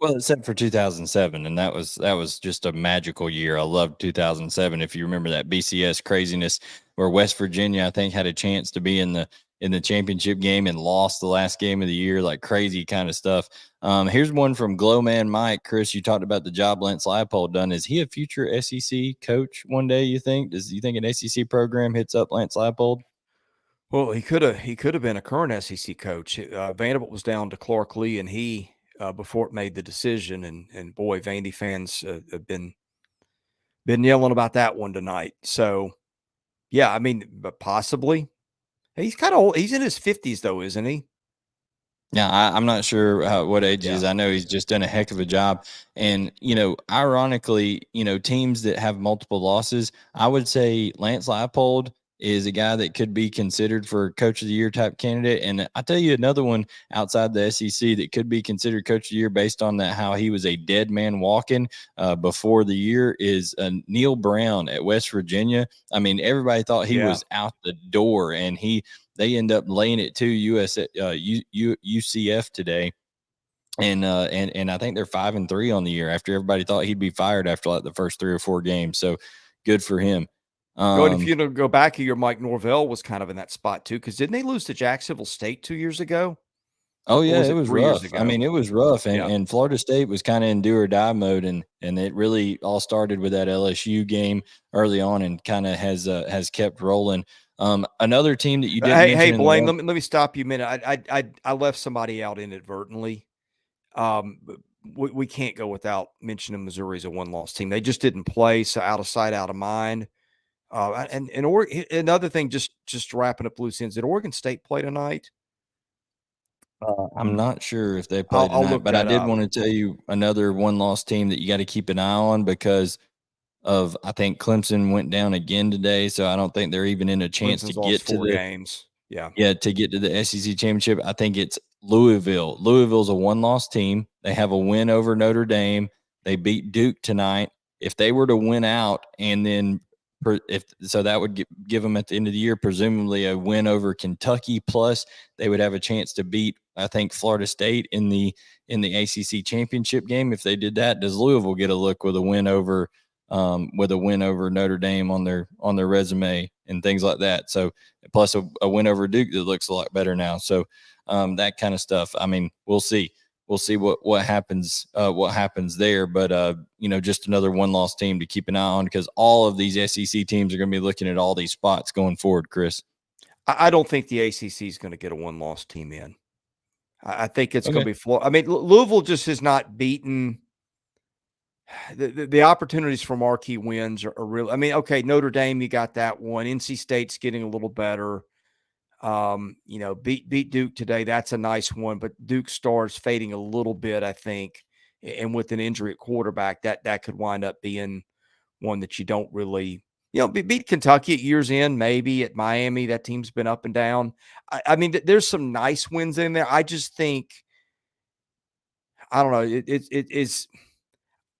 Well, except for 2007, and that was just a magical year. I loved 2007. If you remember that BCS craziness where West Virginia, I think, had a chance to be in the championship game and lost the last game of the year, like crazy kind of stuff. Here's one from Glowman Mike. Chris, you talked about the job Lance Leipold done. Is he a future SEC coach one day? You think? Do you think an SEC program hits up Lance Leipold? Well, he could have been a current SEC coach. Vanderbilt was down to Clark Lee, and he before it made the decision. And boy, Vandy fans have been yelling about that one tonight. So yeah, I mean, but possibly. He's kind of old. He's in his 50s though, isn't he? Yeah, I'm not sure what age he is. I know he's just done a heck of a job. And, ironically, teams that have multiple losses, I would say Lance Leipold is a guy that could be considered for coach of the year type candidate. And I tell you another one outside the SEC that could be considered coach of the year based on that, how he was a dead man walking before the year is Neil Brown at West Virginia. I mean, everybody thought he was out the door, and they end up laying it to UCF today. And I think they're 5-3 on the year after everybody thought he'd be fired after like the first 3 or 4 games. So good for him. If you go back a year, Mike Norvell was kind of in that spot too, because didn't they lose to Jacksonville State 2 years ago? Oh yeah, was it was 3 years rough. ago? I mean, it was rough, and, Yeah. and Florida State was kind of in do or die mode, and it really all started with that LSU game early on, and kind of has kept rolling. Another team that you didn't mention. Hey, Blayne, let me stop you a minute. I left somebody out inadvertently. We can't go without mentioning Missouri as a one-loss team. They just didn't play, so out of sight, out of mind. And another thing, just wrapping up loose ends. Did Oregon State play tonight? I'm not sure if they played I'll tonight, look but I that did up. want to tell you another one-loss team that you got to keep an eye on because of I think Clemson went down again today, so I don't think they're even in a chance Clemson's to get lost to 4 the games. to get to the SEC championship. I think it's Louisville. Louisville's a one-loss team. They have a win over Notre Dame. They beat Duke tonight. If they were to win out, and then that would give them at the end of the year presumably a win over Kentucky, plus they would have a chance to beat I think Florida State in the ACC championship game. If they did that, does Louisville get a look with a win over Notre Dame on their resume and things like that? So plus a win over Duke that looks a lot better now. So that kind of stuff. I mean, we'll see. We'll see what happens there. But just another one-loss team to keep an eye on because all of these SEC teams are going to be looking at all these spots going forward, Chris. I don't think the ACC is going to get a one-loss team in. I think it's going to be Florida. I mean, Louisville just has not beaten the opportunities for marquee wins are real. I mean, okay, Notre Dame, you got that one. NC State's getting a little better. Beat Duke today. That's a nice one, but Duke stars fading a little bit, I think. And with an injury at quarterback, that could wind up being one that you don't really, beat Kentucky at year's end, maybe at Miami. That team's been up and down. I mean, there's some nice wins in there. I just think, I don't know. It's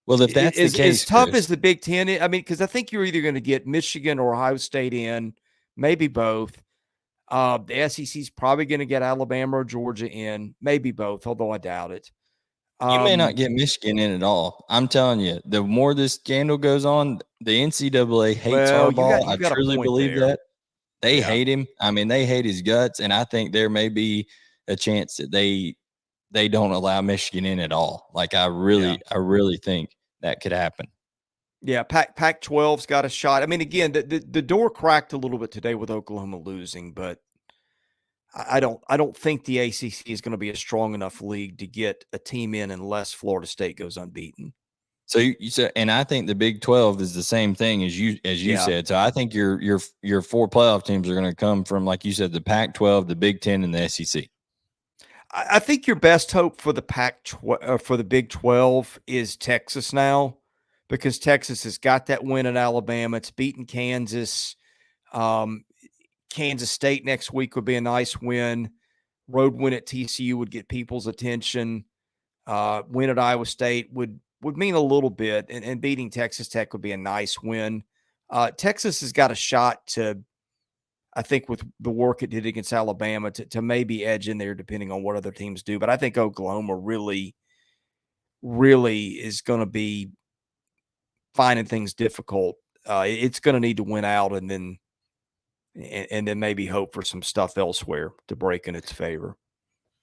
well, if that's the case, as tough Chris, as the Big Ten. I mean, because I think you're either going to get Michigan or Ohio State in, maybe both. The SEC is probably going to get Alabama or Georgia in, maybe both, although I doubt it. You may not get Michigan in at all. I'm telling you, the more this scandal goes on, the NCAA hates Well, Harbaugh. you I got a truly point believe there. that. They Yeah. hate him. I mean, they hate his guts, and I think there may be a chance that they don't allow Michigan in at all. Like I really think that could happen. Yeah, Pac-12's got a shot. I mean, again, the door cracked a little bit today with Oklahoma losing, but I don't think the ACC is going to be a strong enough league to get a team in unless Florida State goes unbeaten. So you said, and I think the Big 12 is the same thing as you Yeah. said. So I think your 4 playoff teams are going to come from, like you said, the Pac-12, the Big 10, and the SEC. I think your best hope for the for the Big 12 is Texas now, because Texas has got that win in Alabama. It's beaten Kansas. Kansas State next week would be a nice win. Road win at TCU would get people's attention. Win at Iowa State would mean a little bit, and beating Texas Tech would be a nice win. Texas has got a shot to, I think, with the work it did against Alabama, to maybe edge in there depending on what other teams do. But I think Oklahoma really is going to be finding things difficult. It's going to need to win out and then maybe hope for some stuff elsewhere to break in its favor.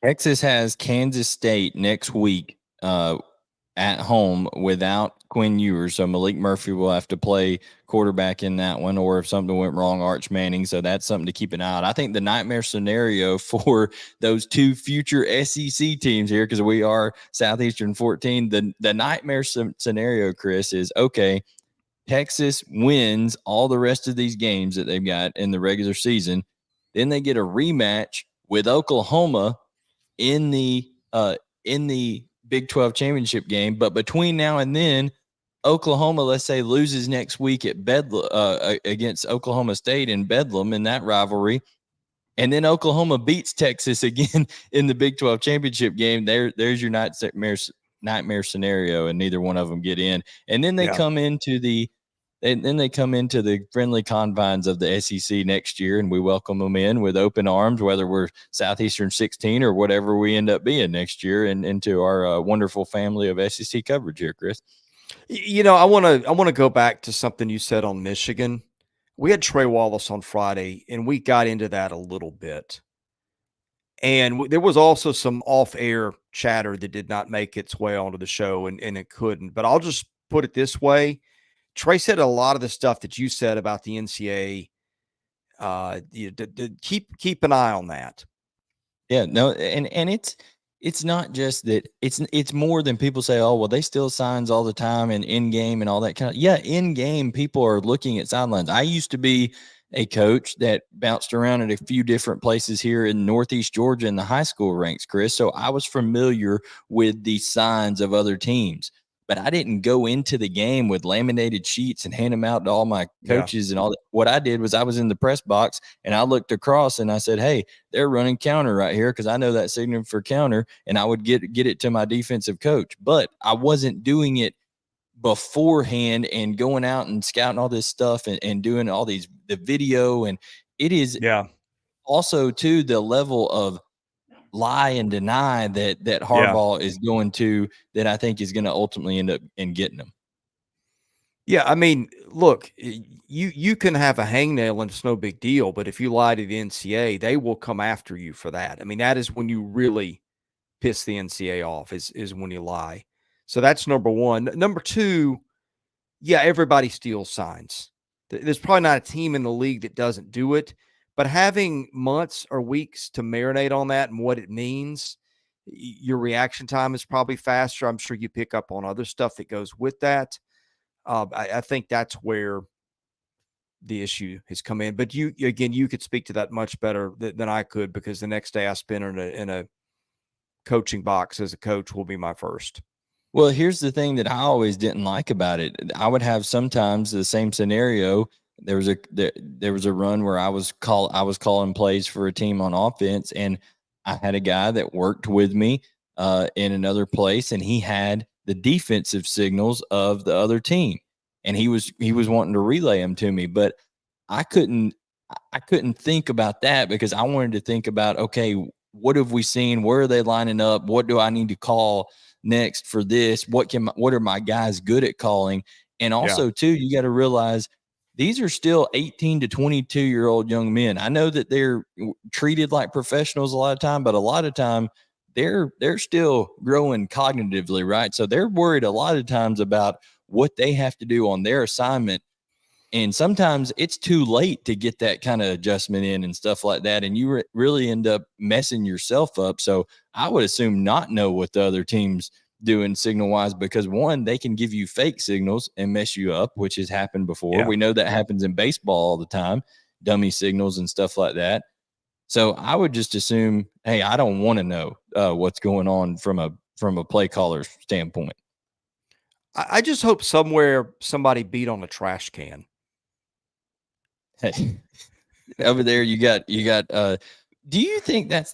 Texas has Kansas State next week at home without Quinn Ewers. So Malik Murphy will have to play quarterback in that one, or if something went wrong, Arch Manning. So that's something to keep an eye on. I think the nightmare scenario for those two future SEC teams here, because we are Southeastern 14, the nightmare scenario, Chris, is okay, Texas wins all the rest of these games that they've got in the regular season. Then they get a rematch with Oklahoma in the Big 12 championship game. But between now and then, Oklahoma, let's say, loses next week at Bedlam against Oklahoma State in Bedlam in that rivalry. And then Oklahoma beats Texas again in the Big 12 championship game. There's your nightmare scenario, and neither one of them get in. And then they come into the friendly confines of the SEC next year, and we welcome them in with open arms, whether we're Southeastern 16 or whatever we end up being next year, and into our wonderful family of SEC coverage here, Chris. You know, I want to go back to something you said on Michigan. We had Trey Wallace on Friday, and we got into that a little bit. And there was also some off-air chatter that did not make its way onto the show, and it couldn't. But I'll just put it this way. Trey said a lot of the stuff that you said about the NCAA. Keep an eye on that. Yeah, no, and it's not just that, it's more than people say, oh, well, they still signs all the time and in game and all that kind of, yeah, in game, people are looking at sidelines. I used to be a coach that bounced around at a few different places here in Northeast Georgia in the high school ranks, Chris. So I was familiar with the signs of other teams, but I didn't go into the game with laminated sheets and hand them out to all my coaches and all that. What I did was I was in the press box and I looked across and I said, hey, they're running counter right here, because I know that signal for counter, and I would get it to my defensive coach. But I wasn't doing it beforehand and going out and scouting all this stuff and doing all the video. And it is also to the level of lie and deny that Harbaugh is going to, that I think is going to ultimately end up in getting them. Yeah, I mean, look, you can have a hangnail and it's no big deal, but if you lie to the NCAA, they will come after you for that. I mean, that is when you really piss the NCAA off, is when you lie. So that's number one. Number two, yeah, everybody steals signs. There's probably not a team in the league that doesn't do it, but having months or weeks to marinate on that and what it means, your reaction time is probably faster. I'm sure you pick up on other stuff that goes with that. I think that's where the issue has come in. But you could speak to that much better than I could, because the next day I spend in a coaching box as a coach will be my first. Well, here's the thing that I always didn't like about it. I would have sometimes the same scenario. There was a run where I was calling plays for a team on offense, and I had a guy that worked with me in another place, and he had the defensive signals of the other team, and he was wanting to relay them to me, but I couldn't I couldn't think about that because I wanted to think about, okay, what have we seen? Where are they lining up? What do I need to call next for this? What are my guys good at calling? And Yeah. also too, you got to realize these are still 18 to 22-year-old young men. I know that they're treated like professionals a lot of time, but a lot of time they're still growing cognitively, right? So they're worried a lot of times about what they have to do on their assignment, and sometimes it's too late to get that kind of adjustment in and stuff like that. And you really end up messing yourself up. So I would assume not know what the other team's doing signal wise, because one, they can give you fake signals and mess you up, which has happened before. Yeah. We know that happens in baseball all the time, dummy signals and stuff like that. So I would just assume, hey, I don't want to know what's going on from a play caller's standpoint. I just hope somewhere somebody beat on a trash can. Hey, over there you got do you think that's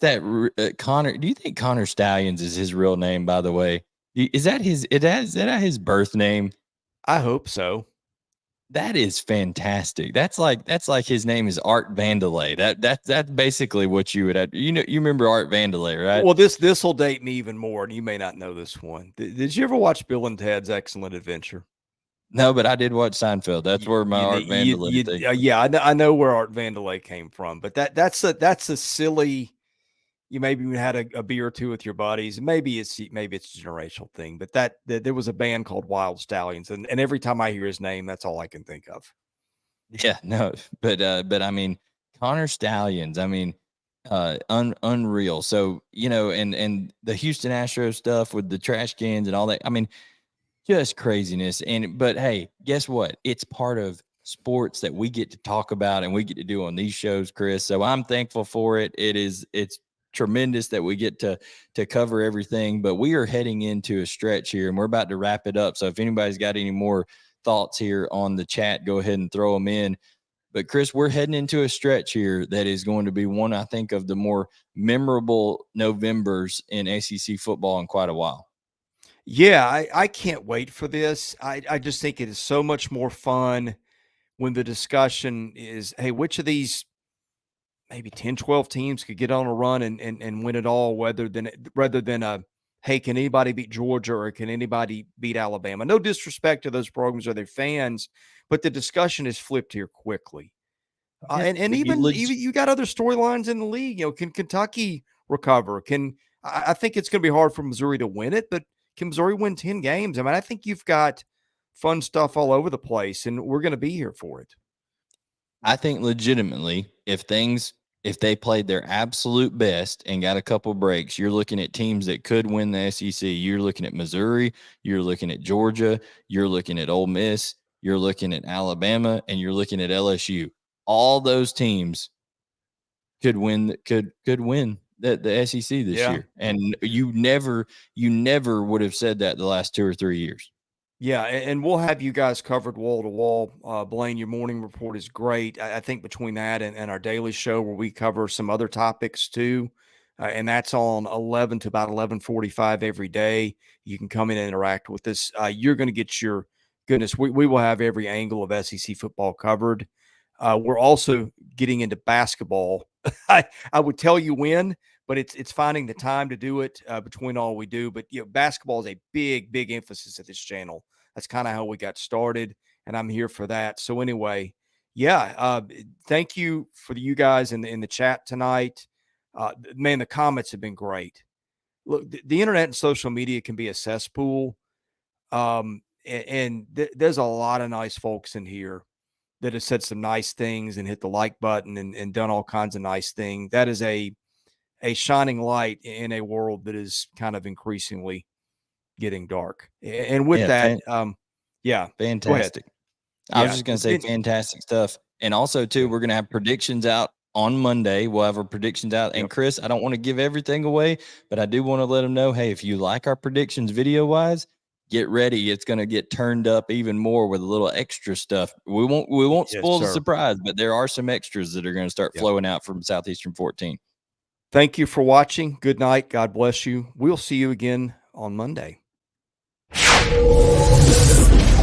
Connor? Do you think Connor Stallions is his real name, by the way? Is that is that his birth name? I hope so. That is fantastic. That's like his name is Art Vandelay. That's basically what you would have. You know, you remember Art Vandelay, right? Well, this will date me even more, and you may not know this one. Did you ever watch Bill and Ted's Excellent Adventure? No, but I did watch Seinfeld. That's where my Art Vandelay thing. Yeah, I know where Art Vandelay came from, but that's a silly. You maybe had a beer or two with your buddies. Maybe it's a generational thing, but that there was a band called Wild Stallions, and every time I hear his name, that's all I can think of. Yeah, no, but I mean, Connor Stallions, I mean, unreal. So, you know, and the Houston Astros stuff with the trash cans and all that. I mean, just craziness. But hey, guess what? It's part of sports that we get to talk about and we get to do on these shows, Chris. So I'm thankful for it. It's tremendous that we get to cover everything, but we are heading into a stretch here and we're about to wrap it up. So if anybody's got any more thoughts here on the chat, go ahead and throw them in. But Chris, we're heading into a stretch here that is going to be one, I think, of the more memorable Novembers in SEC football in quite a while. Yeah, I can't wait for this. I just think it is so much more fun when the discussion is, hey, which of these maybe 10, 12 teams could get on a run and win it all, rather than a, hey, can anybody beat Georgia or can anybody beat Alabama? No disrespect to those programs or their fans, but the discussion is flipped here quickly. Yeah, And even you got other storylines in the league. You know, can Kentucky recover? I think it's going to be hard for Missouri to win it, but can Missouri win 10 games? I mean, I think you've got fun stuff all over the place, and we're going to be here for it. I think legitimately, if they played their absolute best and got a couple breaks, you're looking at teams that could win the SEC. You're looking at Missouri, you're looking at Georgia, you're looking at Ole Miss, you're looking at Alabama, and you're looking at LSU. All those teams could win the SEC this year. And you never would have said that the last 2 or 3 years. Yeah, and we'll have you guys covered wall to wall. Blayne, your morning report is great. I think between that and our daily show where we cover some other topics too, and that's on 11 to about 11:45 every day. You can come in and interact with us. You're going to get your goodness. We will have every angle of SEC football covered. We're also getting into basketball. I would tell you when, but it's finding the time to do it between all we do. But, you know, basketball is a big emphasis at this channel. That's kind of how we got started, and I'm here for that. So anyway, yeah, thank you for you guys in the chat tonight. Man, the comments have been great. Look, the internet and social media can be a cesspool, and there's a lot of nice folks in here that have said some nice things and hit the like button and done all kinds of nice things. That is a shining light in a world that is kind of increasingly getting dark. And with that, yeah, fantastic. I was just going to say fantastic stuff. And also too, we're going to have predictions out on Monday. We'll have our predictions out. And Chris, I don't want to give everything away, but I do want to let them know, hey, if you like our predictions video wise, get ready. It's going to get turned up even more with a little extra stuff. We won't spoil the surprise, but there are some extras that are going to start flowing out from Southeastern 14. Thank you for watching. Good night. God bless you. We'll see you again on Monday.